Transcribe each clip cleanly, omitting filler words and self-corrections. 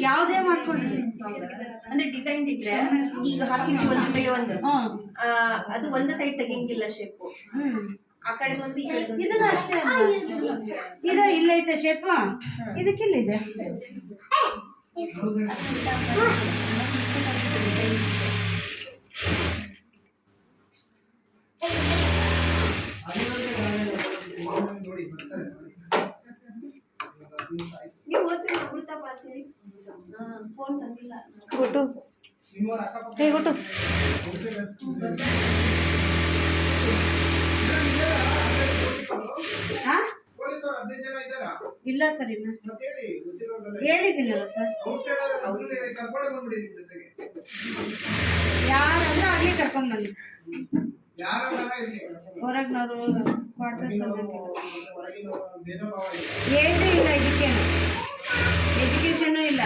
ಯಾವುದೇ ಮಾಡ್ಕೊಂಡ್ರಿ ಅಂದ್ರೆ ಡಿಸೈನ್ ಇದ್ರೆ ಈಗ ಹಾಕಿದ್ವಿ ಒಂದ್ರ ಮೇಲೆ ಒಂದು ಅದು ಒಂದು ಸೈಡ್ ತೆಗಿಯಂಗಿಲ್ಲ ಶೇಪ್ ಆ ಕಡೆ ಒಂದು ಈ ಕಡೆ ಇದನ್ನ ಅಷ್ಟೇ ಇದು ಇಲ್ಲೈತೆ ಶೇಪ್ ಇದಕ್ಕಿಲ್ಲಿದೆ ನೀವು ಓದ್ತೀರಿ ಬಿಡ್ತಾ ಪಾಚಿ ಫೋನ್ ತಂದಿಲ್ಲ ಗೊಟ್ಟು ಹೇ ಗೊಟ್ಟು ಇಲ್ಲ ಸರ್ ಇನ್ನು ಹೇಳಿದ್ದೀನಲ್ಲ ಸರ್ ಯಾರಂದ್ರೆ ಆಗ್ಲಿ ಕರ್ಕೊಂಬನ್ನಿ ಹೊರಗ್ನವರು ಕ್ವಾರ್ಟರ್ಸ್ ಏನೂ ಇಲ್ಲ ಇದಕ್ಕೇನು ಎಜುಕೇಶನು ಇಲ್ಲ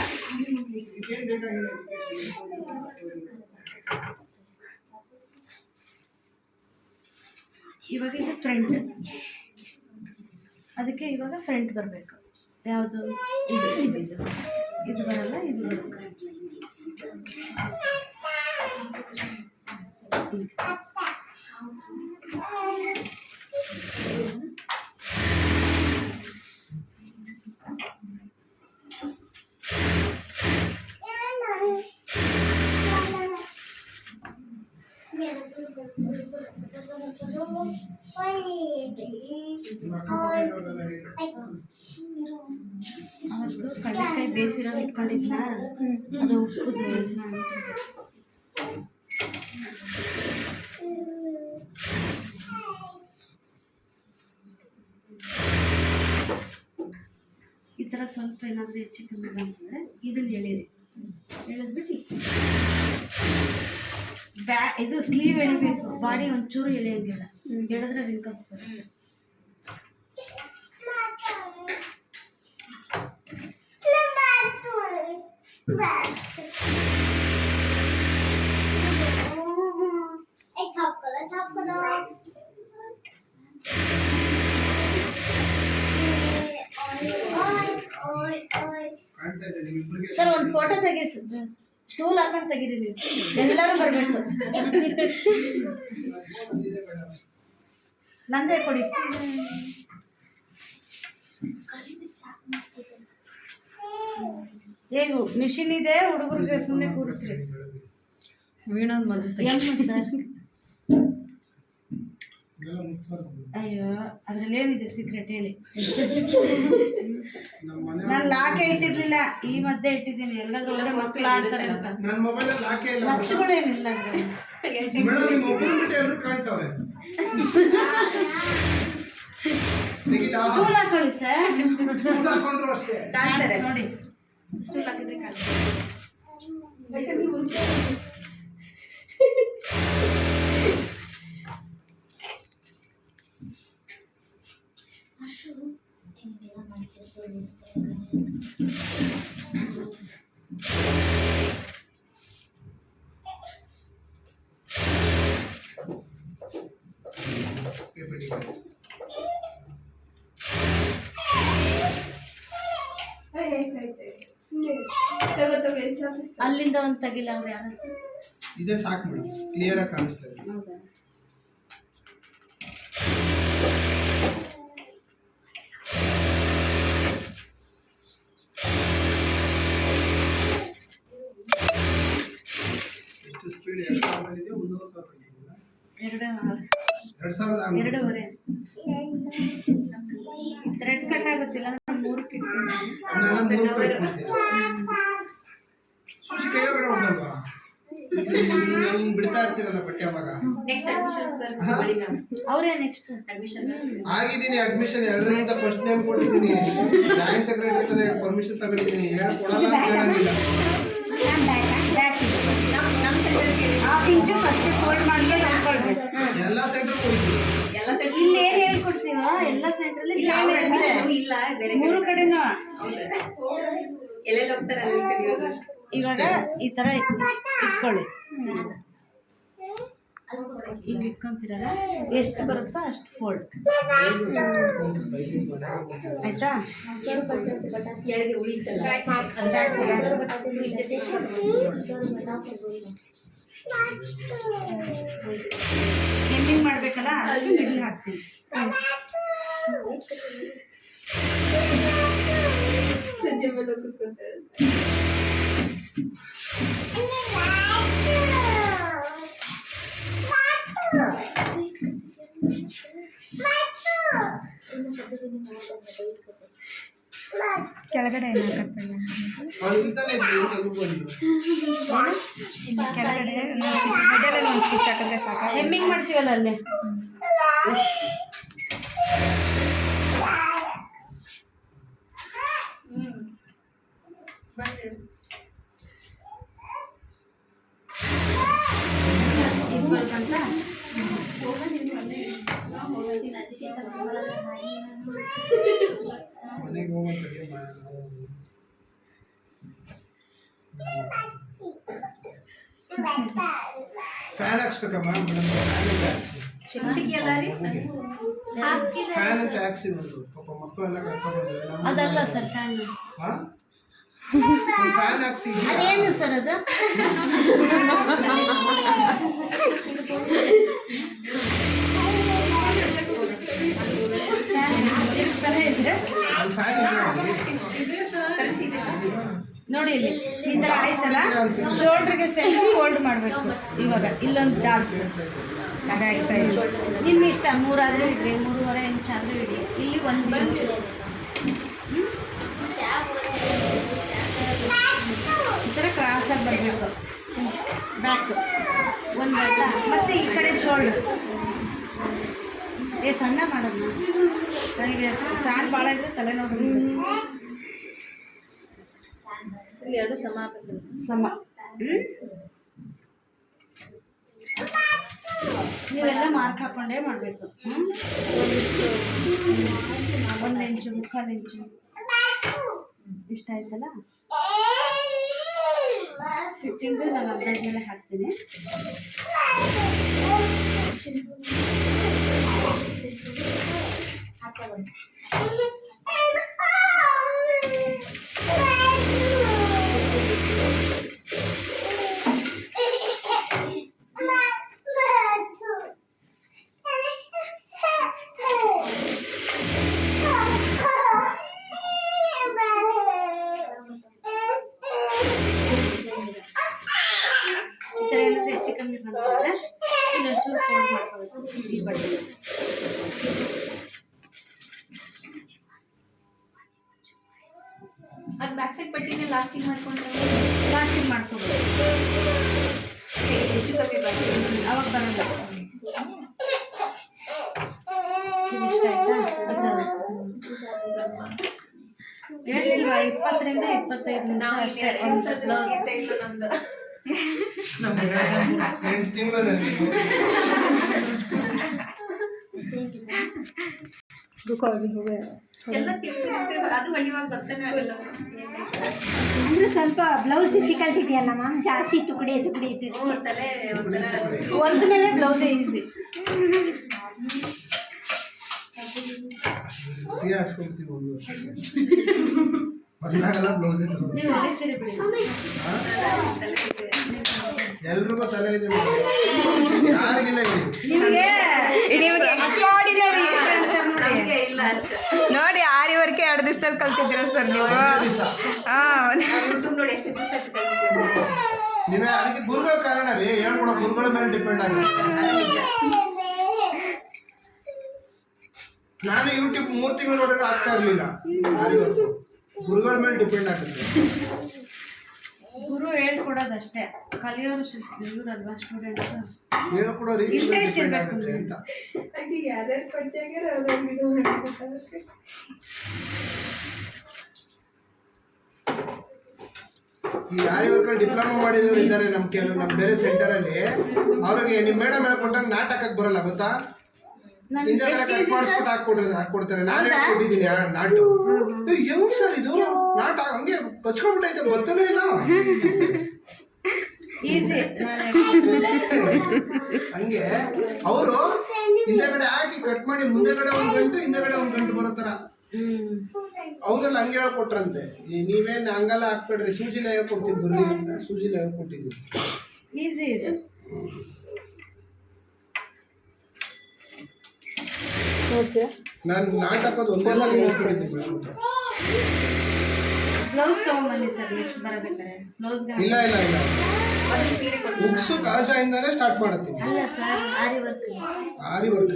ಇವಾಗ ಇದು ಫ್ರಂಟ್ ಅದಕ್ಕೆ ಇವಾಗ ಫ್ರಂಟ್ ಬರಬೇಕು ಯಾವುದು ಇದು ಇದು ಇದು ಬರಲ್ಲ ಇದು ಬರಬೇಕು ಅವತ್ತು ಕಡಲೆಕಾಯಿ ಬೇಯಿಸಿರೋ ಇಟ್ಕೊಂಡಿದ್ನ ಅದು ಉಪ್ಪುದು ಈ ಥರ ಸ್ವಲ್ಪ ಏನಾದರೂ ಹೆಚ್ಚು ಕಮ್ಮಿ ಬಂತಂದರೆ ಇದನ್ನು ಎಳೀರಿ ಎಳೆದ್ಬಿಟ್ಟು ಇದು ಸ್ಲೀವ್ ಎಳಿಬೇಕು ಬಾಡಿ ಒಂಚೂರು ಎಳೆಯೋಂಗಿಲ್ಲ ಎಳೆದ್ರೆ ರಿಂಕಲ್ಸ್ ಬರುತ್ತೆ ಸರ್ ಒಂದು ಫೋಟೋ ತೆಗಿ ಸ್ಟೂಲ್ ಹಾಕೊಂಡು ತೆಗೀರಿ ನೀವು ಎಲ್ಲರೂ ಬರಬೇಕು ನಂದೇ ಕೊಡಿ ಏನು ಮಿಷಿನ್ ಇದೆ ಹುಡುಗರಿಗೆ ಸುಮ್ಮನೆ ಕೂರಿಸ್ರಿ ವೀಣಾದ್ ಮದುವೆ ಸರ್ ಅಯ್ಯೋ ಅದ್ರಲ್ಲಿ ಏನಿದೆ ಸೀಕ್ರೆಟ್ ಹೇಳಿ ನಾನು ಲಾಕೆ ಇಟ್ಟಿರ್ಲಿಲ್ಲ ಈ ಮಧ್ಯೆ ಇಟ್ಟಿದ್ದೀನಿ ಎಲ್ಲದೂ ಒಳ್ಳೆ ಮಕ್ಕಳು ಆಡ್ತಾರೆ ಅಂತ ಲಕ್ಷಗಳೇನಿಲ್ಲ ಸ್ಟೂಲ್ ಹಾಕೊಳ್ಳಿ ಸರ್ ನೋಡಿ ಸ್ಟೂಲ್ ಹಾಕಿದ್ರೆ ಕಾಣ್ತಾರೆ ಅಲ್ಲಿಂದ ಒಂದು ತೆಗಿಲ್ಲ ಅವ್ರು ಯಾರು ಇದೇ ಸಾಕು ಮೇಡಮ್ ಕ್ಲಿಯರ್ ಆಗಿ ಕಾಣಿಸ್ತದೆ ಸ್ಪೀಡ್ 2000 ಇದೆ 2000 ಎರಡೂವರೆ ಥ್ರೆಡ್ ಕಟ್ ಆಗುತ್ತಿಲ್ಲ ಮೂರು ಬಿಡ್ತಾ ಇರ್ತೀರಲ್ಲ ಬಟ್ಟೆ ಅವಾಗ ನೆಕ್ಸ್ಟ್ ಅಡ್ಮಿಷನ್ ಸರ್ ಅವರೇ ನೆಕ್ಸ್ಟ್ ಅಡ್ಮಿಷನ್ ಆಗಿದ್ದೀನಿ ಅಡ್ಮಿಷನ್ ಎಲ್ಲರಿಗಿಂತ ಫಸ್ಟ್ ನೇಮ್ ಕೊಟ್ಟಿದ್ದೀನಿ ಜಾಯಿಂಟ್ ಸೆಕ್ರೆಟರಿ ಹತ್ರ ಪರ್ಮಿಷನ್ ತಗೊಂಡಿದ್ದೀನಿ ಹೇಳ್ಕೊಡಲ್ಲ ಅಂತ ಹೇಳಂಗಿಲ್ಲ ಎಲ್ಲ ಸೆಂಟರ್ ಕೊಡ್ತೀವಿ ಇಲ್ಲಿ ಏನ್ ಹೇಳ್ಕೊಡ್ತೀವ ಎಲ್ಲ ಸೆಂಟ್ರಲ್ಲಿ ಇಲ್ಲ ಬೇರೆ ಮೂರು ಕಡೆನೂ ಎಲ್ಲೆಲ್ಲಿ ಹೋಗ್ತಾರೆ ಇವಾಗ ಈ ತರ ಇಟ್ಕೊಳ್ಳಿ ಇಲ್ಲಿ ಇಟ್ಕೊಂತೀರಲ್ಲ, ಎಷ್ಟು ಬರುತ್ತೋ ಅಷ್ಟು ಫೋಲ್ಡ್ ಆಯ್ತಾ. ಕೆಳಗೆ ಉಳಿತಲ್ಲ ಹೆಮ್ಮಿಂಗ್ ಮಾಡ್ಬೇಕಲ್ಲ ಇಲ್ಲಿ ಹಾಕ್ತೀನಿ. ಸಂಜೆ ಮೇಲೆ ಕೂತ್ಕೊಂತಾರೆ. ಕೆಳಗಡೆ ಕೆಳಗಡೆ ಒಂದು ಸ್ಟಿಚ್ ಹಾಕಿದ್ರೆ ಸಾಕು. ಹೆಮ್ಮಿಂಗ್ ಮಾಡ್ತೀವಲ್ಲ ಅಲ್ಲೇ ಅಂತ ಮನೆಗೆ ಹೋಗೋದು ಫ್ಯಾನ್ ಹಾಕ್ಸ್ಬೇಕಮ್ಮ ಮೇಡಮ್. ಶಿಕ್ಷಕಿ ಅಲ್ಲ ರೀ ಫ್ಯಾನ್ ಅಂತ ಹಾಕ್ಸಿ ನೋಡು. ಪಾಪ ಮಕ್ಕಳೆಲ್ಲ ಕರ್ಕೊಂಡು ಅದಲ್ಲ ಸರ್ ಫ್ಯಾನ್. ಫ್ಯಾನ್ ಹಾಕ್ಸಿ. ಅದೇನು ಸರ್ ಅದು? ನೋಡಿ ಇಲ್ಲಿ ಈ ಥರ ಆಯ್ತಲ್ಲ, ಶೋಲ್ಡ್ರಿಗೆ ಸೆಂಟರ್ ಫೋಲ್ಡ್ ಮಾಡಬೇಕು. ಇವಾಗ ಇಲ್ಲೊಂದು ಡಾಟ್ಸ್ ಬ್ಯಾಕ್ ಸೈಡ್ ನಿಮ್ಮ ಇಷ್ಟ, 3 ಆದರೂ ಇಡ್ರಿ, 3.5 ಇಂಚ್ ಆದರೂ ಇಡಿ. ಇಲ್ಲಿ 1 ಇಂಚ್ ಈ ಥರ ಕ್ರಾಸಾಗಿ ಬರಬೇಕು. ಬ್ಯಾಕ್ ಒಂದು ಬಟ್ಟ, ಮತ್ತು ಈ ಕಡೆ ಶೋಲ್ಡರ್ ಸಣ್ಣ ಮಾಡೋದು. ನನಗೆ ಫ್ಯಾನ್ ಭಾಳ ಇದ್ರೆ ತಲೆ ನೋಡಿ ಇಲ್ಲಿ 2 ಸಮ ಸಮ. ನೀವೆಲ್ಲ ಮಾರ್ಕ್ ಹಾಕೊಂಡೇ ಮಾಡಬೇಕು. 1 ಇಂಚು 3/4 ಇಂಚು ಇಷ್ಟ ಆಯ್ತಲ್ಲ. 15 ನಾನು ಅಂದಾಜ್ ಮೇಲೆ ಹಾಕ್ತೀನಿ. ಹೆಚ್ಚು ಕಮ್ಮಿ ಬಂದರೆ ಇನ್ನೊಂಚೂರು ಫೋಲ್ಡ್ ಮಾಡ್ಕೋಬೇಕು ಈ ಬಟ್ಟೆ. ಅದು ಬ್ಯಾಕ್ ಸೈಡ್ ಪಟ್ಟಿನ ಲಾಸ್ಟಿಂಗ್ ಮಾಡ್ಕೊಂಡ್ರೆ ಮಾಡ್ಕೋಬೇಕು. ಹೆಚ್ಚು ಕಮ್ಮಿ ಬರ್ತದೆ, ಅವಾಗ ಬರಲ್ಲ. ಇಷ್ಟ ಆಯ್ತಾ? ಹೇಳಿಲ್ವಾ 20ರಿಂದ 25 ನಿಮಿಷ ನಾವು ಅಷ್ಟೇ. ಇಲ್ಲ ನಮ್ದು 8 ತಿಂಗಳು ಎಲ್ಲ ತಿಂಗಳು ಅದು ಹೊಲಿವಾಗ ಗೊತ್ತಾನೆ ಆಗಲ್ಲ. ಅಂದ್ರೆ ಸ್ವಲ್ಪ ಬ್ಲೌಸ್ ಡಿಫಿಕಲ್ಟ್ ಇದೆಯಲ್ಲ ಮ್ಯಾಮ್, ಜಾಸ್ತಿ ತುಕಡಿ ಇದೆ. ತಲೆ ಒಂಥರ ಒಂದ ಮೇಲೆ ಬ್ಲೌಸ್ ಈಸಿ. ಹಾಕ್ಸ್ಕೊಳ್ತೀವಿ 1 ವರ್ಷಕ್ಕೆ. ಬಂದಾಗೆಲ್ಲ ಬ್ಲೌಸ್ ಇತ್ತು. ನೀವು ಹೊಲಿತೀರಿ ಬಿಡಿ. ಎಲ್ರಿಗೂ ತಲೆ ಇದೆ, ಯಾರಿಗಿಲ್ಲ ನಿಮಗೆ ಇಲ್ಲ ಅಷ್ಟು ನೋಡಿ ಆರಿ ವರ್ಕ್ 2 ದಿವಸದಲ್ಲಿ ಕಲ್ತಿದ್ದೀರ ಸರ್ ನೀವು. ಯೂಟ್ಯೂಬ್ ನೋಡಿ ಎಷ್ಟು ದಿವಸ ಕಲಿತಿದ್ದೀವಿ. ನೀವೇ ಅದಕ್ಕೆ ಗುರುಗಳ ಕಾರಣ ರೀ, ಹೇಳ್ಕೊಡೋ ಗುರುಗಳ ಮೇಲೆ ಡಿಪೆಂಡ್ ಆಗುತ್ತೆ. ನಾನು ಯೂಟ್ಯೂಬ್ 3 ತಿಂಗಳು ನೋಡಿದ್ರೆ ಆಗ್ತಾ ಇರಲಿಲ್ಲ. ಗುರುಗಳ ಮೇಲೆ ಡಿಪೆಂಡ್ ಆಗುತ್ತೆ. ಗುರು ಹೇಳ್ಕೊಡೋದಷ್ಟೇ, ಕಲಿಯೋರು ಇವರಲ್ವಾ ಸ್ಟೂಡೆಂಟ್ಸ್. ಹೇಳ್ಕೊಡೋ ರೀತಿ ಇಂಟ್ರೆಸ್ಟ್ ಡಿಪೆಂಡ್ ಇರಬೇಕು. ಆಗುತ್ತೆ ಅಂತ. ಈ ಯಾರಿ ವರ್ಕಲ್ಲಿ ಡಿಪ್ಲೊಮಾ ಮಾಡಿದವರು ಇದ್ದಾರೆ ನಮ್ಮ ಕೆಲವು ನಮ್ಮ ಬೇರೆ ಸೆಂಟರಲ್ಲಿ. ಅವ್ರಿಗೆ ನಿಮ್ಮ ಮೇಡಮ್ ಹೇಳ್ಕೊಟ್ಟಾಗ ನಾಟ ಹಾಕಕ್ಕೆ ಬರಲ್ಲ ಗೊತ್ತಾ? ಹಿಂದೆಲ್ಲ ಕಟ್ ಮಾಡಿಸ್ಬಿಟ್ಟು ಹಾಕ್ಕೊಡ್ತಾರೆ. ನಾನು ಹೇಳ್ಕೊಟ್ಟಿದ್ದೀನಿ ನಾಟು. ಹೆಂಗ್ ಸರ್ ಇದು ನಾಟ ಹಂಗೆ ಕಚ್ಕೊಂಡ್ಬಿಟ್ಟೈತೆ, ಗೊತ್ತಲೇ ಇಲ್ಲ. ಈಸಿ. ಹಂಗೆ ಅವರು ಹಿಂದೆಗಡೆ ಹಾಕಿ ಕಟ್ ಮಾಡಿ ಮುಂದೆಗಡೆ ಒಂದು ಗಂಟು ಹಿಂದೆಗಡೆ ಒಂದು ಗಂಟು ಬರೋ ಥರ ಅವ್ರಲ್ಲಿ ಹಂಗೆ ಹೇಳ್ಕೊಟ್ರಂತೆ. ನೀವೇನು ಹಂಗೆಲ್ಲ ಹಾಕ್ಬೇಡ್ರಿ, ಸೂಜಿಲೆ ಹೇಳ್ಕೊಡ್ತೀನಿ ಬರ್ರಿ ಅಂತ ಸೂಜಿಲೆ ಹೇಳ್ಕೊಟ್ಟಿದ್ದೀನಿ. ಈಸಿ ಇದು. ನಾನು ನಾಟ್ ಹಾಕೋದು ಒಂದೇ ಸಲ ಹೇಳ್ಕೊಟ್ಟಿದ್ದೀನಿ. ಬ್ಲೌಸ್ ತೊಗೊಂಬನ್ನಿ ಸರ್ ನೆಕ್ಸ್ಟ್ ಬರಬೇಕಾದ್ರೆ. ಬ್ಲೌಸ್ಗೆ ಇಲ್ಲ ಇಲ್ಲ ಇಲ್ಲ, ಬುಕ್ಸು ಕಾಜಾಯಿಂದಾನೇ ಸ್ಟಾರ್ಟ್ ಮಾಡತ್ತೀನಿ. ಅಲ್ಲ ಸರ್, ಆರಿ ವರ್ಕ್. ಆರಿ ವರ್ಕ್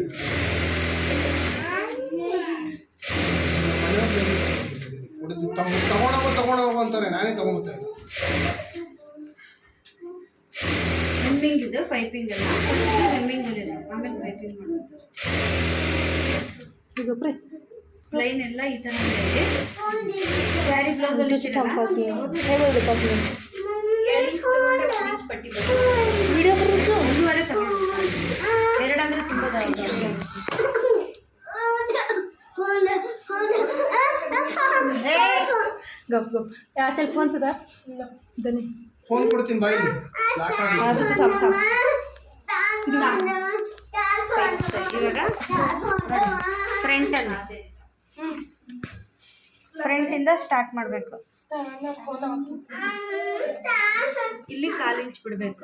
ತಗೊಂಡೋಗೋ ಅಂತಾರೆ, ನಾನೇ ತಗೊಂಬರ್ತೇನೆ. ಹೆಮ್ಮಿಂಗ್ ಇದು, ಪೈಪಿಂಗ್ ಅಲ್ಲ. ಹೆಮ್ಮಿಂಗ್ ಇದೆ, ಆಮೇಲೆ ಪೈಪಿಂಗ್ ಮಾಡ್ತಾರೆ. ಪ್ಲೈನ್ ಎಲ್ಲ ಈ ಥರ ಇದೆ. ಸ್ಯಾರಿ ಬ್ಲೌಸ್ ಅಲ್ಲಿ 7 ಇಂಚ್ ತಗೊಂಡ್ರೆ 1 ಇಂಚ್ ಪಟ್ಟಿ ಬರುತ್ತೆ. ವಿಡಿಯೋ ಪ್ರೂಫ್ಸು 1.5 ತಗೊಂಡು 2 ಅಂದರೆ ತುಂಬ गप गप चल फोन से दनी ಫೋನ್ ಕೊಡ್ತೀನಿ ಬಾಯಿಲಿ ಲಾಕ್ ಆಗಿ. ಇವಾಗ ಫ್ರಂಟಿಂದ ಸ್ಟಾರ್ಟ್ ಮಾಡಬೇಕು. ಇಲ್ಲಿ 1/4 ಇಂಚ್ ಬಿಡಬೇಕು.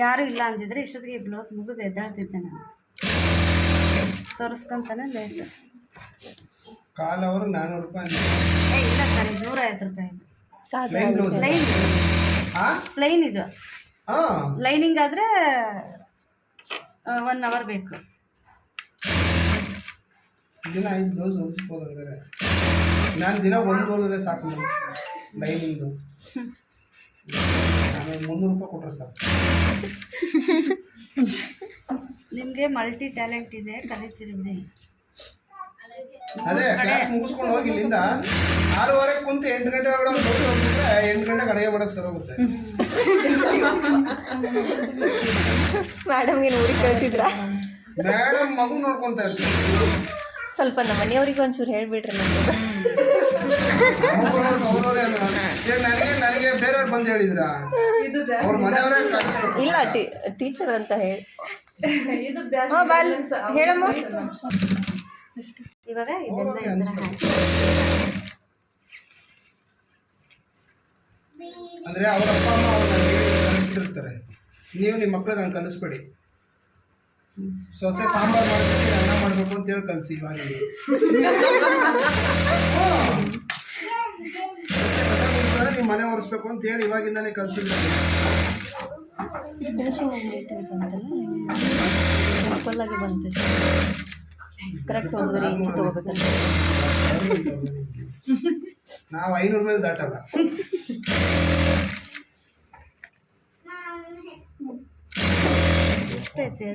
ಯಾರು ಇಲ್ಲ ಅಂದಿದ್ರೆ ಇಷ್ಟೊತ್ತಿಗೆ ಬ್ಲೌಸ್ ಮುಗಿದು ಎದ್ದಾಳ್ತಿದ್ದೆ ನಾನು. ತೋರಿಸ್ಕೊಂತಾನೆ ಲೇಟ್. ಕಾಲ್ ಅವರು 400 ರೂಪಾಯಿ. ಇಲ್ಲ ಸರ್, ಇದು 150 ರೂಪಾಯಿ. Plain blouse. ಪ್ಲೈನ್ ಪ್ಲೈನ್ ಇದು. ಲೈನಿಂಗ್ ಆದರೆ 1 ಅವರ್ ಬೇಕು. ದಿನ 5 ಬ್ಲೌಸ್ ಹೊಲಿಸ್ಬೋದು ಹಂಗಾರೆ. ನಾನು ದಿನ 1 ರೋಲರೇ ಸಾಕು ಲೈನಿಂಗು. ನಾನು 300 ರೂಪಾಯಿ ಕೊಟ್ಟರೆ ಸಾಕು. ನಿಮಗೆ ಮಲ್ಟಿ ಟ್ಯಾಲೆಂಟ್ ಇದೆ, ಕಲಿತೀರಿ ಬಿಡಿ. ಅದೇ ಕ್ಲಾಸ್ ಮುಗಿಸ್ಕೊಂಡು ಹೋಗಿ ಇಲ್ಲಿಂದ 6:30 ಕುಂತು 8 ಗಂಟೆ ಒಳಗಡೆ ಒಂದು ಬಸ್ ಹೋಗ್ಬಿಟ್ರೆ 8 ಗಂಟೆಗೆ ಅಡುಗೆ ಮಾಡೋಕ್ಕೆ ಸರಿ ಹೋಗುತ್ತೆ. ಮೇಡಮ್ಗೆ ಊರಿಗೆ ಕಳಿಸಿದ್ರ? ಮೇಡಮ್ ಮಗು ನೋಡ್ಕೊತಾ ಇರ್ತೀವಿ. ಸ್ವಲ್ಪ ನಮ್ಮ ಮನೆಯವ್ರಿಗೆ ಒಂಚೂರು ಹೇಳ್ಬಿಡ್ರಿ. ನನಗೆ ಬೇರೆಯವ್ರು ಬಂದು ಹೇಳಿದ್ರ ಅವ್ರ ಮನೆಯವರೇ ಇಲ್ಲ ಟೀಚರ್ ಅಂತ ಹೇಳಿ ಹೇಳಮ್ಮ. ಇವಾಗ ಇದೆಲ್ಲ ಅಂದ್ರೆ ಅವ್ರ ಅಪ್ಪ ಅಮ್ಮ ಅವ್ರನ್ನ ಕಲಿಸ್ಬಿಟ್ಟಿರ್ತಾರೆ. ನೀವು ನಿಮ್ಮ ಮಕ್ಳಿಗೆ ಹಂಗೆ ಕಲಿಸ್ಬೇಡಿ. ಸೊಸೆ ಸಾಂಬಾರು ಮಾಡ್ಬೇಕು, ಅನ್ನ ಮಾಡಬೇಕು ಅಂತ ಹೇಳಿ ಕಲಿಸಿ. ಇವಾಗ ನಿಮ್ಮ ಮನೆ ಒರೆಸ್ಬೇಕು ಅಂತ ಹೇಳಿ ಇವಾಗಿಂದಾನೇ ಕಲಿಸಿಲ್ಲ. ಫುಲ್ಲಾಗಿ ಬಂತು ಕರೆಕ್ಟ್ 1.5 ಇಂಚ್ ತೊಗೋಬೇಕಲ್ಲ. ನಾವು 500 ಮೇಲೆ ದಾಟಲ್ಲ. ಎಷ್ಟೈತೆ?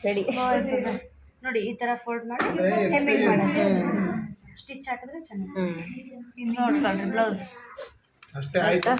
ರೆಡಿ ನೋಡಿ, ಈ ಥರ ಫೋಲ್ಡ್ ಮಾಡಿ ಸ್ಟಿಚ್ ಹಾಕಿದ್ರೆ ಚೆನ್ನಾಗಿ ನೋಡ್ಕೊಳ್ರಿ. ಬ್ಲೌಸ್ ಅಷ್ಟೇ ಆಯ್ತು.